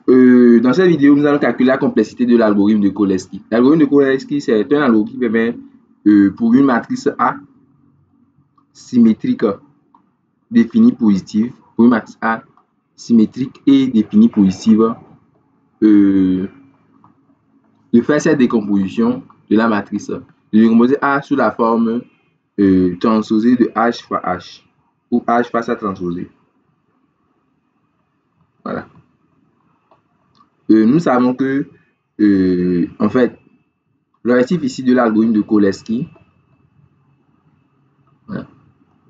Dans cette vidéo, nous allons calculer la complexité de l'algorithme de Cholesky. L'algorithme de Cholesky, c'est un algorithme qui permet, pour une matrice A symétrique définie positive, pour une matrice A symétrique et définie positive, de faire cette décomposition de la matrice. De décomposer A sous la forme transposée de H fois H, où H face à transposer. Voilà. Nous savons que, en fait, l'objectif ici de l'algorithme de Cholesky, voilà.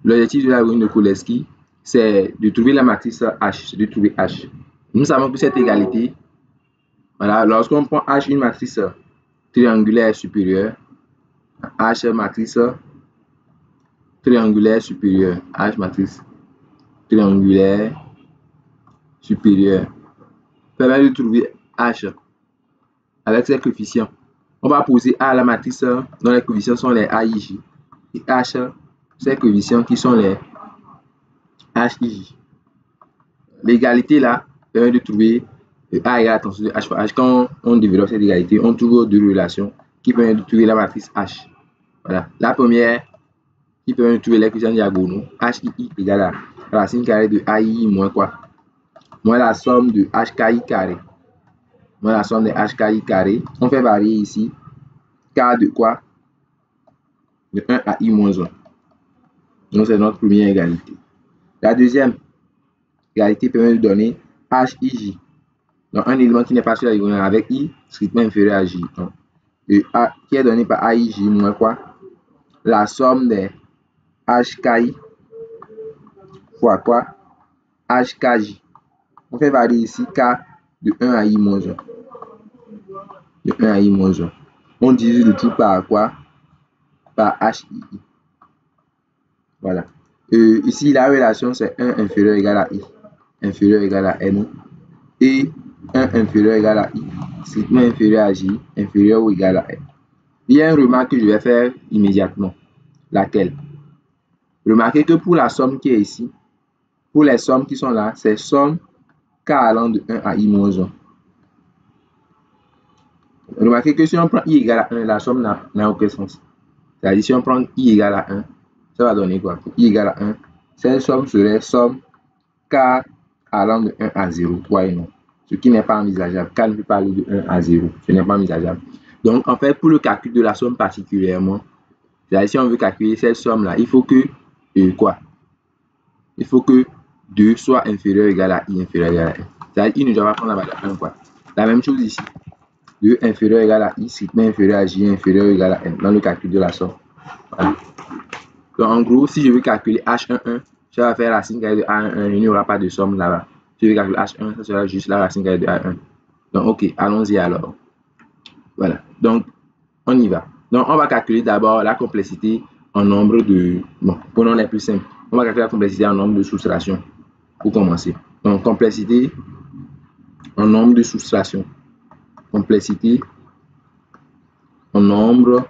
L'objectif de l'algorithme de Cholesky, c'est de trouver la matrice H, de trouver H. Nous savons que cette égalité, voilà, lorsqu'on prend H une matrice triangulaire supérieure, H matrice triangulaire supérieure, H matrice triangulaire supérieure, permet de trouver H avec ses coefficients. On va poser A à la matrice dont les coefficients sont les AIJ et H, ces coefficients qui sont les HIJ. L'égalité là permet de trouver A égale à transposé de H fois H. Quand on développe cette égalité, on trouve deux relations qui permettent de trouver la matrice H. Voilà. La première qui permet de trouver les coefficients diagonaux, HII égale à racine carrée de AII moins quoi? Moins la somme de HKI carré. Moins la somme de HKI carré. On fait varier ici K de quoi? De 1 à I moins 1. Donc c'est notre première égalité. La deuxième égalité permet de donner HIJ. Donc un élément qui n'est pas sur la diagonale avec I strictement inférieur à J. Donc, A qui est donné par AIJ moins quoi? La somme des HKI fois quoi? HKJ. On fait varier ici K de 1 à I moins 1. De 1 à I moins 1. On divise le tout par quoi? Par HII. Voilà. Ici, la relation, c'est 1 inférieur égal à I. Inférieur égal à N. Et 1 inférieur égal à I. Strictement inférieur à J. Inférieur ou égal à N. Il y a une remarque que je vais faire immédiatement. Laquelle? Remarquez que pour la somme qui est ici, pour les sommes qui sont là, c'est somme K allant de 1 à I moins 1. Remarquez que si on prend I égale à 1, la somme n'a aucun sens. C'est-à-dire si on prend I égale à 1, ça va donner quoi? Pour I égale à 1, cette somme serait somme K allant de 1 à 0, oui et non. Ce qui n'est pas envisageable. K ne peut pas aller de 1 à 0. Ce n'est pas envisageable. Donc, en fait, pour le calcul de la somme particulièrement, c'est-à-dire si on veut calculer cette somme-là, il faut que, quoi? Il faut que 2 soit inférieur ou égal à I inférieur ou égal à N. C'est-à-dire I ne doit pas prendre la valeur 1, quoi. La même chose ici. 2 inférieur ou égal à I, strictement inférieur à J, inférieur ou égal à N, dans le calcul de la somme. Voilà. Donc, en gros, si je veux calculer H11, je vais faire la racine carrée de A11, il n'y aura pas de somme là-bas. Si je veux calculer H1, ça sera juste la racine carrée de A1. Donc, ok, allons-y alors. Voilà. Donc, on y va. Donc, on va calculer d'abord la complexité en nombre de... Bon, prenons les plus simples. On va calculer la complexité en nombre de soustractions pour commencer. Donc, complexité en nombre de soustractions. Complexité en nombre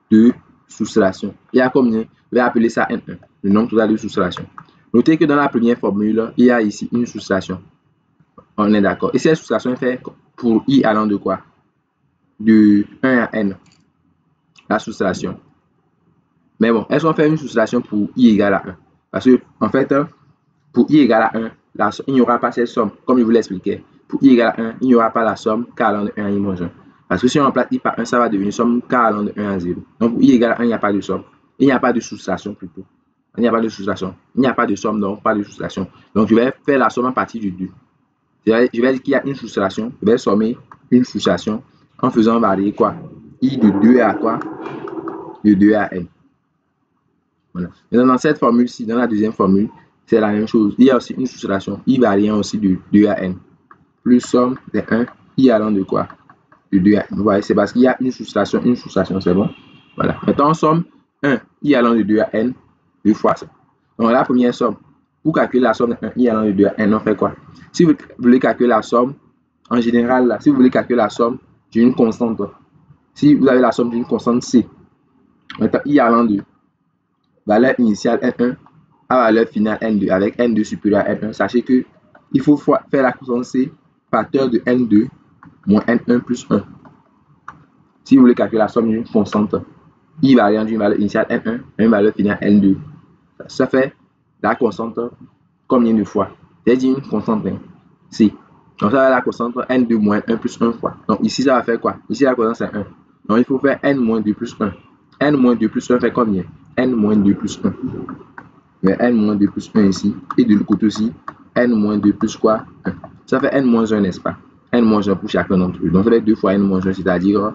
de soustractions. Il y a combien? Je vais appeler ça N1, le nombre total de soustractions. Notez que dans la première formule, il y a ici une soustraction. On est d'accord. Et cette soustraction est faite pour I allant de quoi? De 1 à N. La soustraction. Mais bon, est-ce qu'on fait une soustraction pour I égale à 1? Parce que, en fait, pour I égale à 1, il n'y aura pas cette somme, comme je vous l'expliquais. Pour I égale à 1, il n'y aura pas la somme K allant de 1 à I moins 1. Parce que si on remplace I par 1, ça va devenir somme K allant de 1 à 0. Donc, pour I égale à 1, il n'y a pas de somme. Il n'y a pas de soustraction plutôt. Il n'y a pas de soustraction. Il n'y a pas de somme, donc pas de soustraction. Donc, je vais faire la somme à partir du 2. Je vais dire qu'il y a une soustraction. Je vais sommer une soustraction en faisant varier quoi? I de 2 à quoi? De 2 à N. Voilà. Maintenant, dans cette formule-ci, dans la deuxième formule, c'est la même chose. Il y a aussi une soustraction. I variant aussi de 2 à N. Plus somme de 1. I allant de quoi? De 2 à N. Vous voyez, c'est parce qu'il y a une soustraction, c'est bon. Voilà. Maintenant, on somme 1. I allant de 2 à N. 2 fois ça. Donc, la première somme. Pour calculer la somme de 1. I allant de 2 à N, on fait quoi? Si vous voulez calculer la somme, en général, là, si vous voulez calculer la somme d'une constante, si vous avez la somme d'une constante C, maintenant, I allant de valeur initiale N1 à valeur finale N2 avec N2 supérieur à N1, sachez que il faut faire la constante C facteur de N2 moins N1 plus 1. Si vous voulez calculer la somme d'une constante I variant d'une valeur initiale N1 à une valeur finale N2, ça fait la constante combien de fois? C'est-à-dire une constante C. Donc ça va être la constante N2 moins 1 plus 1 fois. Donc ici, ça va faire quoi? Ici, la constante c'est 1. Donc il faut faire N moins 2 plus 1. N moins 2 plus 1 fait combien? N moins 2 plus 1. Mais N moins 2 plus 1 ici. Et de l'autre côté aussi, N moins 2 plus quoi? 1. Ça fait N moins 1, n'est-ce pas? N moins 1 pour chacun d'entre eux. Donc ça fait 2 fois N moins 1, c'est-à-dire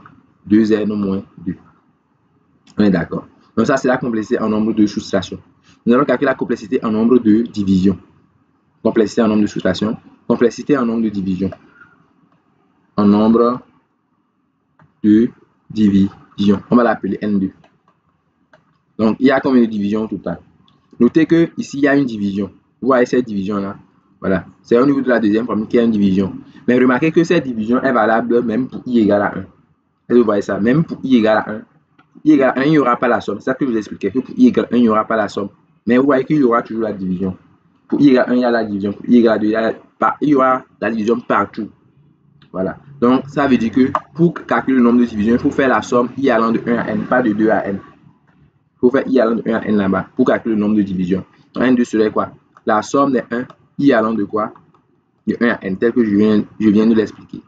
2N moins 2. On est d'accord. Donc ça, c'est la complexité en nombre de soustractions. Nous allons calculer la complexité en nombre de divisions. Complexité en nombre de soustractions. Complexité en nombre de divisions. En nombre de divisions. On va l'appeler N2. Donc, il y a combien de divisions au total? Notez que ici il y a une division. Vous voyez cette division-là? Voilà. C'est au niveau de la deuxième formule qu'il y a une division. Mais remarquez que cette division est valable même pour I égale à 1. Et vous voyez ça? Même pour I égale à 1. I égale à 1, il n'y aura pas la somme. C'est ça que je vous expliquais. Que pour I égale à 1, il n'y aura pas la somme. Mais vous voyez qu'il y aura toujours la division. Pour I égale à 1, il y a la division. Pour I égale à 2, il y aura la division partout. Voilà. Donc, ça veut dire que pour calculer le nombre de divisions, il faut faire la somme I allant de 1 à N, pas de 2 à N. Il faut faire I allant de 1 à N là-bas pour calculer le nombre de divisions. Donc, N2 serait quoi? La somme des 1, I allant de quoi? De 1 à N, tel que je viens de l'expliquer.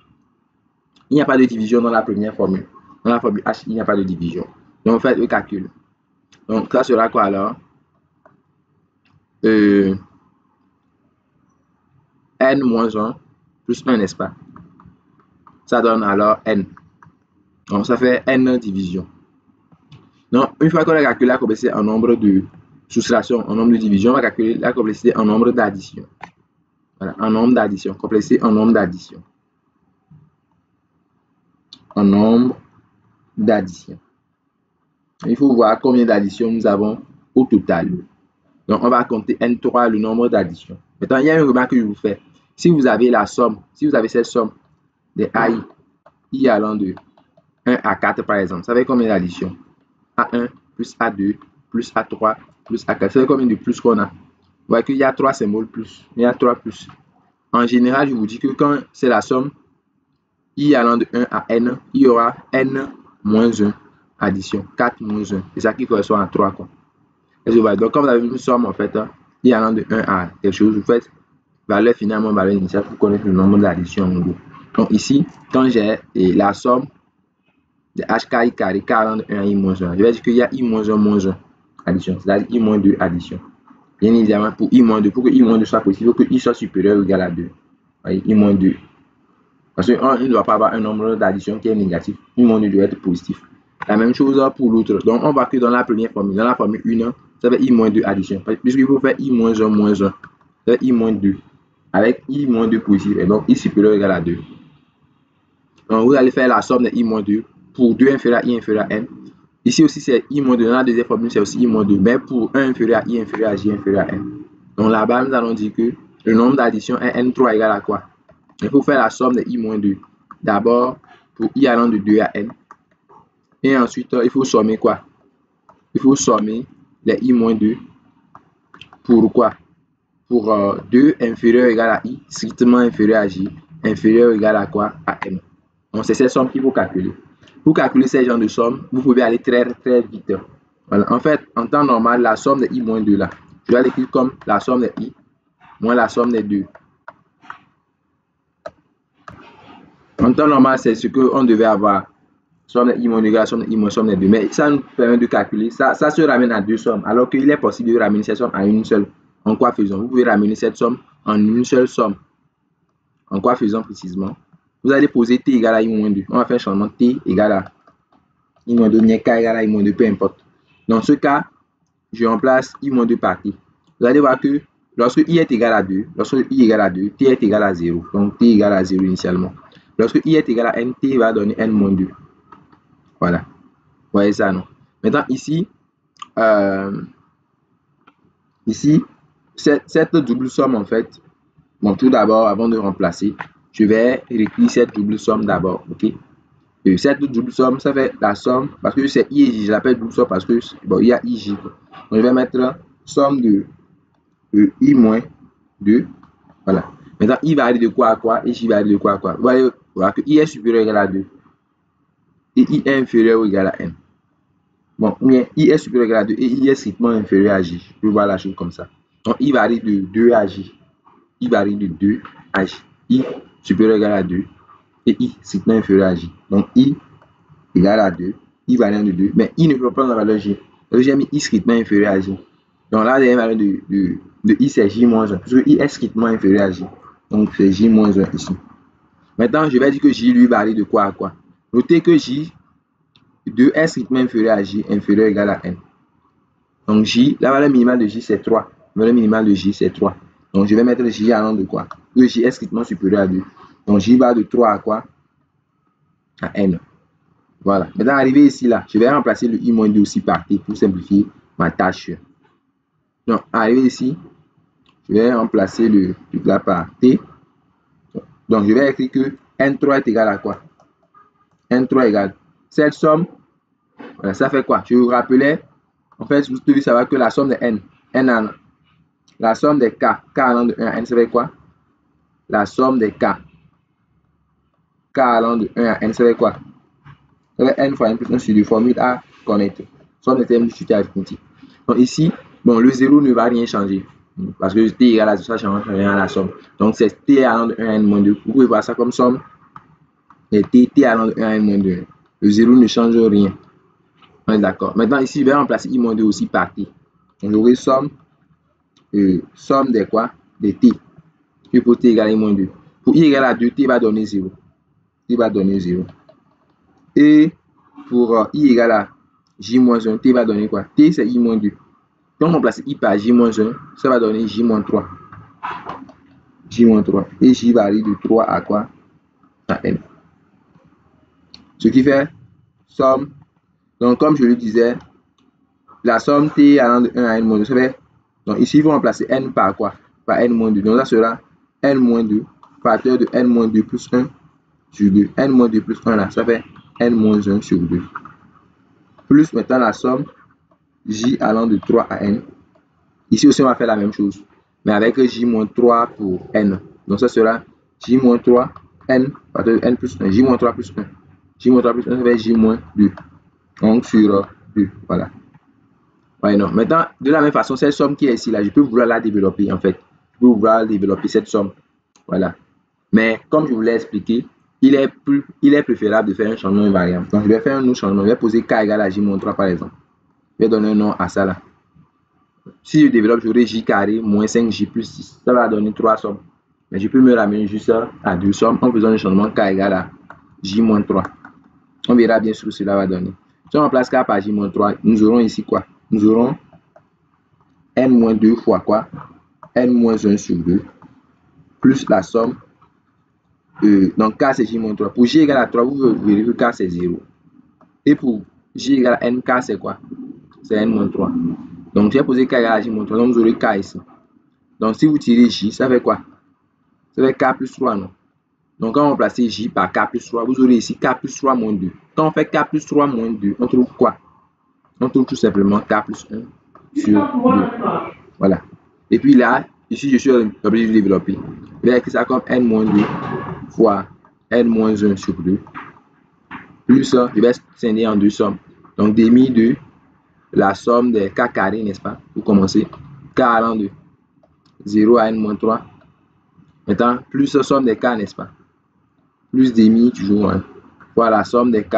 Il n'y a pas de division dans la première formule. Dans la formule H, il n'y a pas de division. Donc, on fait le calcul. Donc, ça sera quoi alors? N moins 1 plus 1, n'est-ce pas? Ça donne alors N. Donc, ça fait N division. Donc, une fois qu'on a calculé la complexité en nombre de soustractions, en nombre de divisions, on va calculer la complexité en nombre d'addition. Voilà, en nombre d'addition. Complexité en nombre d'addition. En nombre d'addition. Il faut voir combien d'additions nous avons au total. Donc, on va compter N3, le nombre d'additions. Maintenant, il y a une remarque que je vous fais. Si vous avez la somme, si vous avez cette somme des AI, I allant de 1 à 4 par exemple, ça fait combien d'additions? A1 plus A2 plus A3 plus A4. Ça fait combien de plus qu'on a? Vous voyez qu'il y a 3 symboles plus. Il y a 3 plus. En général, je vous dis que quand c'est la somme I allant de 1 à N, il y aura N moins 1 addition. 4 moins 1. C'est ça qui correspond à 3. Quoi. Donc, quand vous avez une somme, en fait, I allant de 1 à quelque chose, vous faites valeur finale moins valeur initiale pour connaître le nombre d'additions en gros. Donc, ici, quand j'ai la somme de HKI carré 41 à I moins 1, je vais dire qu'il y a I moins 1 moins 1 addition, c'est-à-dire I moins 2 addition. Bien évidemment, pour I moins 2, pour que I moins 2 soit possible, il faut que I soit supérieur ou égal à 2. Voyez, I moins 2. Parce qu'on ne doit pas avoir un nombre d'addition qui est négatif. I moins 2 doit être positif. La même chose pour l'autre. Donc, on voit que dans la première formule, dans la formule 1, ça fait I moins 2 addition. Puisqu'il faut faire I moins 1 moins 1, ça fait I moins 2. Avec I moins 2 positif. Et donc, I supérieur ou égal à 2. Donc, vous allez faire la somme de I moins 2 pour 2 inférieur à I inférieur à N. Ici aussi, c'est I moins 2. Dans la deuxième formule, c'est aussi I moins 2. Mais pour 1 inférieur à I inférieur à J inférieur à N. Donc là-bas, nous allons dire que le nombre d'additions est N3 égal à quoi? Il faut faire la somme de I moins 2. D'abord, pour I allant de 2 à N. Et ensuite, il faut sommer quoi? Il faut sommer les I moins 2. Pour quoi? Pour 2 inférieur ou égal à I, strictement inférieur à J, inférieur ou égal à quoi? À N. Donc, c'est cette somme qu'il faut calculer. Pour calculer ces genres de sommes, vous pouvez aller très vite. Voilà. En fait, en temps normal, la somme de I moins 2 là, je vais l'écrire comme la somme de I moins la somme des 2. En temps normal, c'est ce qu'on devait avoir. Somme de I moins 2 égale somme de I moins somme des 2. Mais ça nous permet de calculer. Ça se ramène à deux sommes. Alors qu'il est possible de ramener cette somme à une seule. En quoi faisons? Vous pouvez ramener cette somme en une seule somme. En quoi faisons précisément? Vous allez poser T égale à I moins 2. On va faire un changement T égale à I moins 2, K égale à I moins 2, peu importe. Dans ce cas, je remplace I moins 2 par T. Vous allez voir que lorsque I est égal à 2, lorsque I égale à 2, T est égal à 0. Donc T égale à 0 initialement. Lorsque I est égal à N, T va donner N moins 2. Voilà. Vous voyez ça, non? Maintenant, ici, cette double somme, en fait, bon, tout d'abord, avant de remplacer, je vais réécrire cette double somme d'abord, ok? Et cette double somme, ça fait la somme, parce que c'est I et J, je l'appelle double somme parce que, bon, il y a IJ. Donc, je vais mettre somme de I moins 2, voilà. Maintenant, I varie de quoi à quoi et J varie de quoi à quoi. Vous voyez que I est supérieur ou égal à 2 et I est inférieur ou égal à N. Bon, ou bien I est supérieur ou égal à 2 et I est strictement inférieur à J. Je peux voir la chose comme ça. Donc, I varie de 2 à J. I varie de 2 à J. I supérieur ou égal à 2 et I strictement inférieur à J. Donc, I égale à 2, I variant de 2, mais I ne peut pas prendre la valeur J. Donc, j'ai mis I strictement inférieur à J. Donc, là, la valeur de I, c'est J-1, puisque I est strictement inférieur à J. Donc, c'est J-1 ici. Maintenant, je vais dire que J lui varie de quoi à quoi. Notez que J de est strictement inférieur à J, inférieur ou égal à N. Donc, J, la valeur minimale de J, c'est 3. La valeur minimale de J, c'est 3. Donc, je vais mettre J allant de quoi? Que J est strictement supérieur à 2. Donc, J va de 3 à quoi? À N. Voilà. Maintenant, arrivé ici, là, je vais remplacer le I-2 aussi par T pour simplifier ma tâche. Donc, arrivé ici, je vais remplacer le truc là par T. Donc, je vais écrire que N3 est égal à quoi? N3 égale cette somme. Voilà, ça fait quoi? Je vous rappelais, en fait, vous devez savoir que la somme de N, la somme des K allant de 1 à N, ça fait quoi? La somme des K allant de 1 à N, ça fait quoi? Ça fait N fois N plus 1 sur 2, formule à connaître. Somme des termes d'utilité arithmétique. Donc ici, bon, le 0 ne va rien changer. Parce que T égale à 2, ça ne change rien à la somme. Donc c'est T allant de 1 à N-2. Vous pouvez voir ça comme somme. Et T allant de 1 à N-2. Le 0 ne change rien. On est d'accord. Maintenant, ici, je vais remplacer I-2 aussi par T. Donc j'aurai somme des quoi? Des T. Puis pour T égale I-2. Pour I égale à 2, T va donner 0. T va donner 0. Et pour I égale à J-1, T va donner quoi? T, c'est I-2. Donc, on remplace I par J-1, ça va donner J-3. J-3. Et J varie de 3 à quoi? À N. Ce qui fait somme. Donc, comme je le disais, la somme T allant de 1 à N-2, ça fait. Donc, ici, il faut remplacer N par quoi? Par N-2. Donc, ça sera N-2, facteur de N-2 plus 1 sur 2. N-2 plus 1 là, ça fait N-1 sur 2. Plus maintenant la somme J allant de 3 à N. Ici aussi, on va faire la même chose, mais avec J-3 pour N. Donc, ça sera J-3, N, facteur de N plus 1, J-3 plus 1. J-3 plus 1, ça fait J-2. Donc, sur 2. Voilà. Ouais, non. Maintenant, de la même façon, cette somme qui est ici, là, je peux vouloir la développer, en fait. Je peux vouloir développer cette somme. Voilà. Mais, comme je vous l'ai expliqué, il est préférable de faire un changement invariant. Donc, je vais faire un autre changement. Je vais poser K égale à J-3, par exemple. Je vais donner un nom à ça, là. Si je développe, j'aurai J carré moins 5J plus 6. Ça va donner 3 sommes. Mais je peux me ramener juste à 2 sommes en faisant le changement K égale à J-3. On verra bien ce que cela va donner. Si on remplace K par J-3, nous aurons ici quoi? Nous aurons N-2 fois quoi? N-1 sur 2 plus la somme. Donc K c'est J-3. Pour J égale à 3, vous verrez que K c'est 0. Et pour J égale à N, K c'est quoi? C'est N-3. Donc j'ai posé K égale à J-3. Donc vous aurez K ici. Donc si vous tirez J, ça fait quoi? Ça fait K plus 3, non? Donc quand on remplace J par K plus 3, vous aurez ici K plus 3 moins 2. Quand on fait K plus 3 moins 2, on trouve quoi? On trouve tout simplement K plus 1 sur 2. Voilà. Et puis là, ici je suis obligé de développer. Je vais écrire ça comme N-2 fois N-1 sur 2. Plus ça, je vais scinder en deux sommes. Donc demi de la somme des K carrés, n'est-ce pas? Pour commencer. K allant de 0 à N-3. Maintenant, plus la somme des K, n'est-ce pas? Plus demi, toujours 1. Fois la somme des K.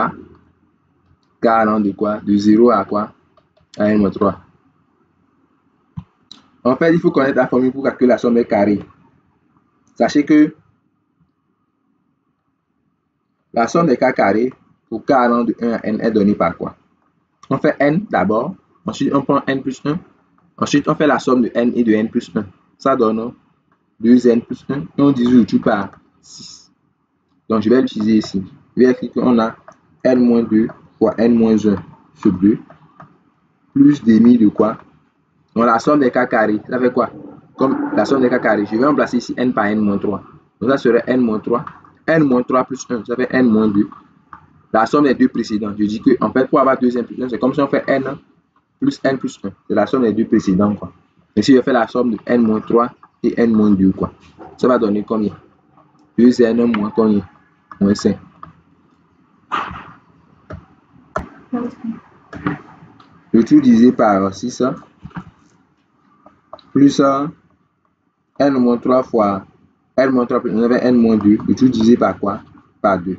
K allant de quoi? De 0 à quoi? À N-3. En fait, il faut connaître la formule pour calculer la somme des carrés. Sachez que la somme des K carrés pour K allant de 1 à N est donnée par quoi? On fait N d'abord. Ensuite, on prend N plus 1. Ensuite, on fait la somme de N et de N plus 1. Ça donne 2N plus 1. Et on divise tout par 6. Donc, je vais l'utiliser ici. Je vais écrire qu'on a N-2 fois N-1 sur 2 plus demi de quoi? Donc, la somme des K carrés, ça fait quoi? Comme la somme des K carrés, je vais remplacer ici N par N-3. Donc, ça serait N-3. N-3 plus 1, ça fait N-2. La somme des deux précédents. Je dis que, en fait, pour avoir 2N plus 1, c'est comme si on fait N plus N plus 1. C'est la somme des deux précédents, quoi. Et si je fais la somme de N-3 et n moins 2 quoi. Ça va donner combien? 2n moins combien? Moins 5. Le tout divisé par 6 plus n moins 3 fois n moins 3 plus on avait n moins 2. Le tout divisé par quoi? Par 2.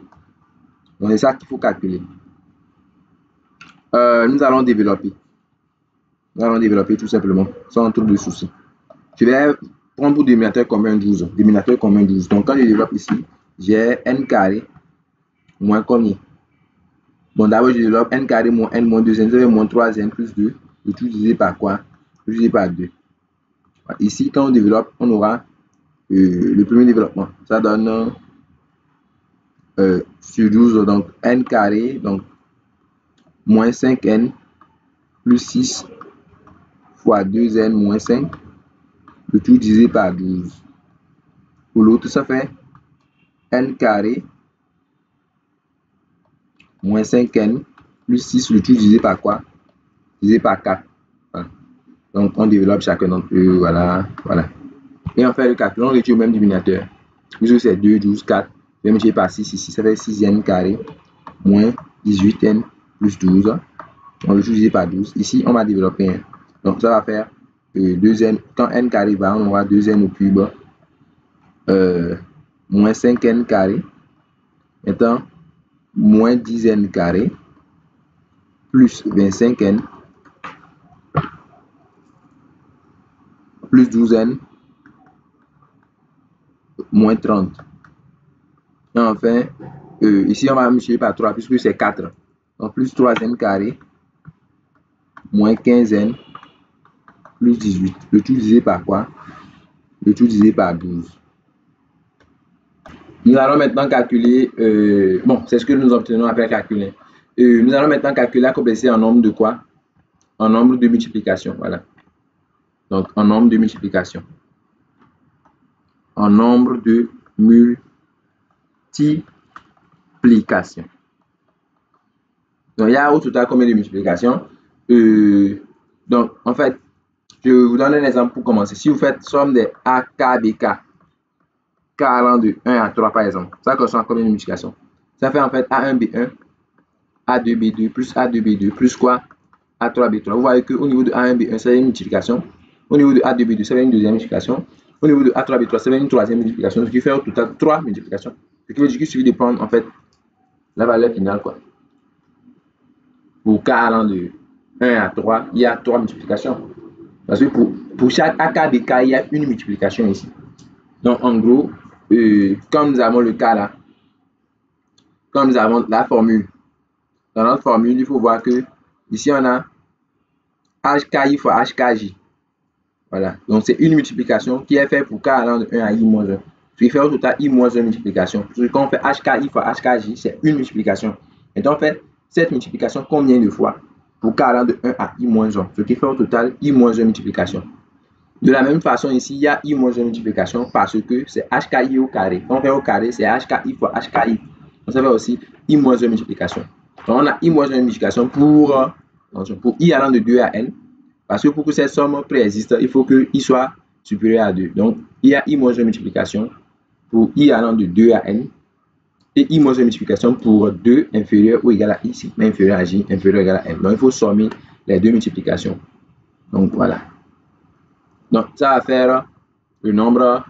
Donc c'est ça qu'il faut calculer. Nous allons développer. Nous allons développer tout simplement, sans trop de soucis. Je vais prendre pour dénominateur commun 12. Dénominateur commun 12. Donc quand je développe ici, j'ai n carré moins combien? Bon, d'abord je développe n carré moins n moins 2n, ça fait moins 3n plus 2. Le tout divisé par quoi? Le tout divisé par 2. Ici, quand on développe, on aura le premier développement. Ça donne sur 12, donc n carré, donc moins 5n plus 6 fois 2n moins 5, le tout divisé par 12. Pour l'autre, ça fait n carré moins 5n plus 6, le tout divisé par quoi? Divisé par 4. Voilà. Donc, on développe chacun d'entre eux. Voilà, voilà. Et on fait le calcul, on retire au même dénominateur. Puisque c'est 2, 12, 4. Je vais multiplier par 6 ici, ça fait 6n carré moins 18n plus 12. On le divisé par 12. Ici, on va développer 1. Donc, ça va faire 2n. Quand n carré va, on aura 2n au cube moins 5n carré. Maintenant, moins 10n carré plus 25n plus 12n moins 30. Et enfin, ici, on va multiplier par 3 puisque c'est 4. Donc, plus 3n carré moins 15n plus 18. Le tout divisé par quoi? Le tout divisé par 12. Nous allons maintenant calculer, bon, c'est ce que nous obtenons après calculer. Nous allons maintenant calculer la complexité en nombre de quoi? En nombre de multiplication, voilà. Donc, en nombre de multiplication. En nombre de multiplication. Donc, il y a au total combien de multiplications? Donc, en fait, je vous donne un exemple pour commencer. Si vous faites somme des A, K, B, K, K allant de 1 à 3 par exemple, ça correspond à combien de multiplications? Ça fait en fait A1, B1, A2, B2 plus A2, B2 plus quoi? A3, B3. Vous voyez qu'au niveau de A1, B1, c'est une multiplication. Au niveau de A2, B2, c'est une deuxième multiplication. Au niveau de A3, B3, c'est une troisième multiplication. Ce qui fait au total 3 multiplications. Ce qui veut dire qu'il suffit de prendre en fait la valeur finale quoi. Pour K allant de 1 à 3, il y a 3 multiplications. Parce que pour chaque AK, BK, il y a une multiplication ici. Donc en gros, comme nous avons le cas là, comme nous avons la formule, dans notre formule, il faut voir que ici on a HKI fois HKJ. Voilà. Donc c'est une multiplication qui est faite pour K allant de 1 à I-1. Ce qui fait au total I-1 multiplication. Parce que quand on fait HKI fois HKJ, c'est une multiplication. Et donc on fait cette multiplication combien de fois? Pour K allant de 1 à I-1. Ce qui fait au total I-1 multiplication. De la même façon, ici, il y a I-1 multiplication parce que c'est HKI au carré. Quand on fait au carré, c'est HKI fois HKI. Donc, ça fait aussi I-1 multiplication. Donc, on a I-1 multiplication pour I allant de 2 à N. Parce que pour que cette somme préexiste, il faut que I soit supérieur à 2. Donc, il y a I-1 multiplication pour I allant de 2 à N. Et I-1 multiplication pour 2 inférieur ou égal à I, sigma inférieur à J, inférieur ou égal à N. Donc, il faut sommer les deux multiplications. Donc, voilà. Donc, ça va faire le nombre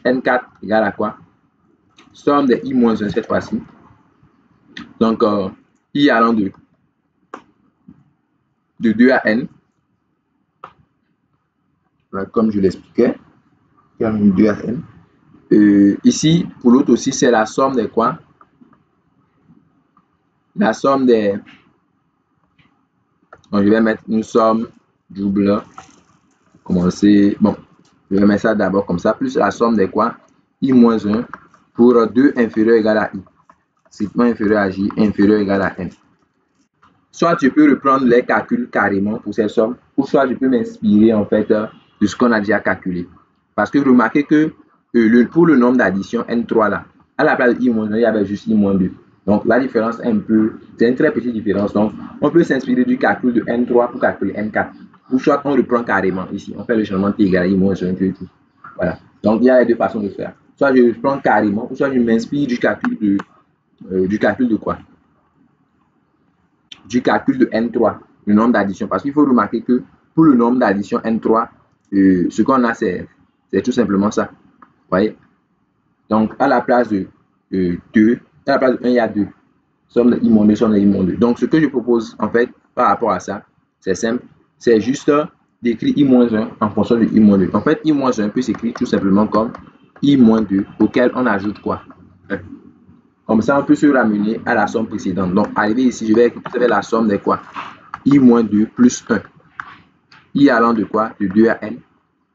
N4 égale à quoi? Somme de I-1 cette fois-ci. Donc, I allant de 2 à N. Voilà, comme je l'expliquais. I allant de 2 à N. Ici, pour l'autre aussi, c'est la somme de quoi? La somme des... Donc, je vais mettre une somme double. Commencer. Bon, je vais mettre ça d'abord comme ça. Plus la somme de quoi? I-1 pour 2 inférieur ou égal à I. Sigma inférieur à J, inférieur ou égal à N. Soit je peux reprendre les calculs carrément pour cette somme, ou soit je peux m'inspirer en fait de ce qu'on a déjà calculé. Parce que remarquez que pour le nombre d'addition N3 là, à la place de I-1, il y avait juste I-2. Donc la différence est c'est une très petite différence. Donc on peut s'inspirer du calcul de N3 pour calculer N4. Ou soit on reprend carrément ici, on fait le changement T égale à I-1 et tout. Voilà. Donc, il y a les deux façons de faire. Soit je prends carrément, soit je m'inspire du calcul de quoi? Du calcul de N3, le nombre d'addition. Parce qu'il faut remarquer que pour le nombre d'addition N3, ce qu'on a, c'est tout simplement ça. Vous voyez? Donc, à la place de 2, à la place de 1, il y a 2. Somme de I-2, somme de I-2. Donc, ce que je propose, en fait, par rapport à ça, c'est simple. C'est juste d'écrire I-1 en fonction de I-2. En fait, I-1 peut s'écrire tout simplement comme I-2 auquel on ajoute quoi? 1. Comme ça, on peut se ramener à la somme précédente. Donc, arrivé ici, je vais écrire la somme de quoi? I-2 plus 1. I allant de quoi? De 2 à n.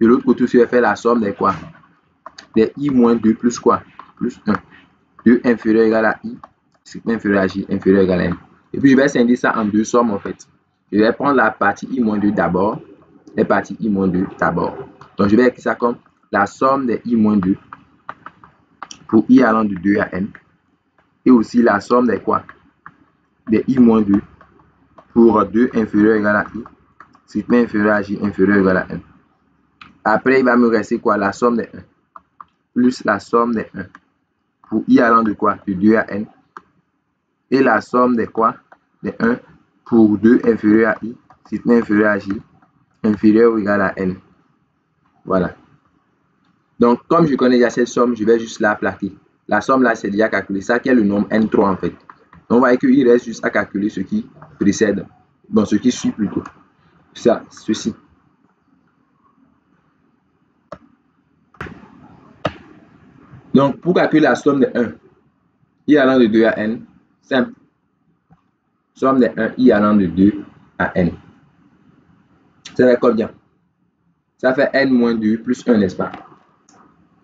De l'autre côté, je vais faire la somme de quoi? De I-2 plus quoi? Plus 1. 2 inférieur égal à I, strictement inférieur à J, inférieur égal à N. Et puis, je vais scinder ça en deux sommes, en fait. Je vais prendre la partie I-2 d'abord, et partie I-2 d'abord. Donc, je vais écrire ça comme la somme de I-2 pour I allant de 2 à N. Et aussi la somme de quoi? De I-2 pour 2 inférieur égal à I, strictement inférieur à J, inférieur égal à N. Après, il va me rester quoi? La somme de 1 plus la somme de 1 pour I allant de quoi? De 2 à N. Et la somme de quoi? De 1 pour 2 inférieur à I, strictement inférieur à J, inférieur ou égal à N. Voilà. Donc, comme je connais déjà cette somme, je vais juste la plaquer. La somme là, c'est déjà calculé. Ça qui est le nombre N3 en fait. Donc, on va voir qu'il reste juste à calculer ce qui précède. Bon, ce qui suit plutôt. Ça, ceci. Donc, pour calculer la somme de 1, I allant de 2 à N, simple. Somme de 1, I allant de 2 à N. Ça fait combien? Ça fait N-2 plus 1, n'est-ce pas?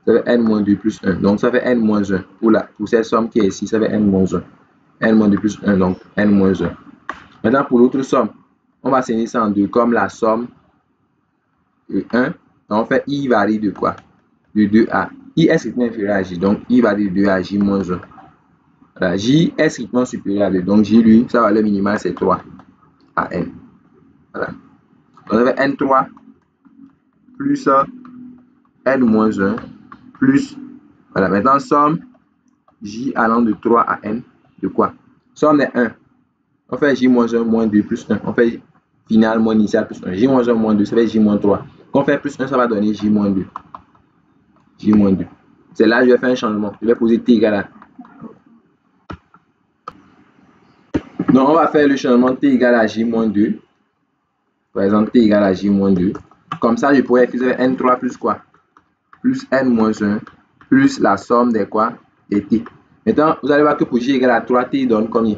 Ça fait N-2 plus 1. Donc, ça fait N-1. Pour cette somme qui est ici, ça fait N-1. N-2 plus 1, donc N-1. Maintenant, pour l'autre somme, on va scinder ça en deux, comme la somme de 1. On fait I varie de quoi? De 2 à I est strictement inférieur à J. Donc, I varie de 2 à J-1. Voilà, J est strictement supérieur à 2. Donc, J, lui, sa valeur minimale, c'est 3 à N. Voilà. Donc, ça fait N3 plus N-1 plus. Voilà, maintenant, somme J allant de 3 à N de quoi? Somme de 1. On fait J-1 moins 2 plus 1. On fait final moins initial plus 1. J-1 moins 2, ça fait J-3. Quand on fait plus 1, ça va donner J-2. J-2. C'est là que je vais faire un changement. Je vais poser T égale à. Donc, on va faire le changement T égale à J-2. Par exemple, T égale à J-2. Comme ça, je pourrais écrire N3 plus quoi? Plus N-1 plus la somme des quoi? Des T. Maintenant, vous allez voir que pour J égale à 3, T donne combien?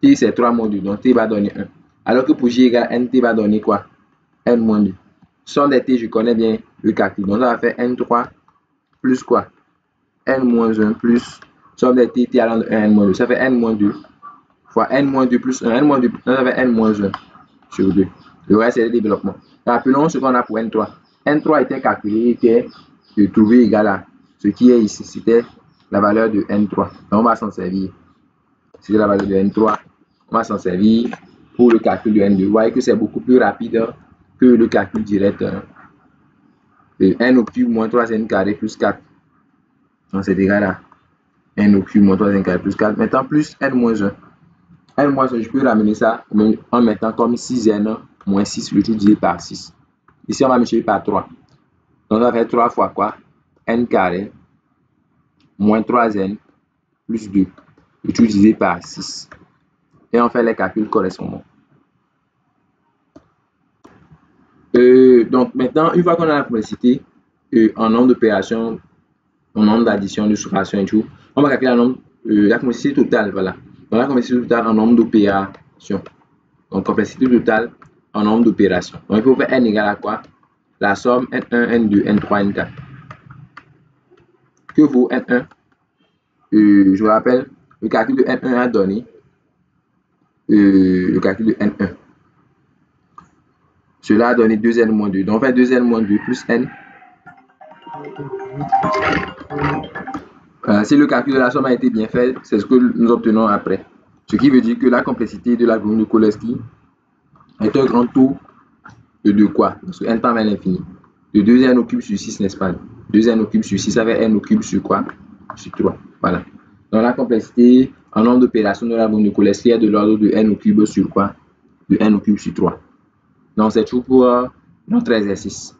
T c'est 3 moins 2, donc T va donner 1. Alors que pour J égale à N, T va donner quoi? N moins 2. Somme des T, je connais bien le calcul. Donc, ça va faire N3 plus quoi? N moins 1 plus somme des T, T allant de 1, N moins 2. Ça fait N moins 2 fois N moins 2 plus 1. N moins 2, ça fait N moins 1 sur 2. Le reste, c'est le développement. Rappelons ce qu'on a pour N3. N3 était calculé, était de trouver égal à ce qui est ici. C'était la valeur de N3. Donc, on va s'en servir. C'était la valeur de N3. On va s'en servir pour le calcul de N2. Vous voyez que c'est beaucoup plus rapide que le calcul direct de N au cube moins 3N carré plus 4. Donc, c'est égal à N au cube moins 3N carré plus 4. Maintenant, plus N moins 1. N moins 1, je peux ramener ça en mettant comme 6N moins 6, le tout divisé par 6. Ici, on va multiplier par 3. Donc, ça fait 3 fois quoi? N carré moins 3N plus 2, le tout divisé par 6. Et on fait les calculs correspondants. Donc, maintenant, une fois qu'on a la complexité en nombre d'opérations, en nombre d'addition, de soustraction et tout, on va calculer la complexité totale. Voilà. Donc, la complexité totale en nombre d'opérations. Donc, complexité totale en nombre d'opérations. Donc, il faut faire n égale à quoi? La somme N1, N2, N3, N4. Que vaut N1? Je vous rappelle, le calcul de N1 a donné le calcul de N1. Cela a donné 2N moins 2. Donc, on fait 2N moins 2 plus N. Si le calcul de la somme a été bien fait, c'est ce que nous obtenons après. Ce qui veut dire que la complexité de l'algorithme de Cholesky est un grand taux de quoi? Parce que n tend vers l'infini. de 2n au cube sur 6, n'est-ce pas? 2n au cube sur 6 avec n au cube sur quoi? Sur 3. Voilà. Donc la complexité en nombre d'opérations de la bande de Cholesky est de l'ordre de n au cube sur quoi? De n au cube sur 3. Donc c'est tout pour notre exercice.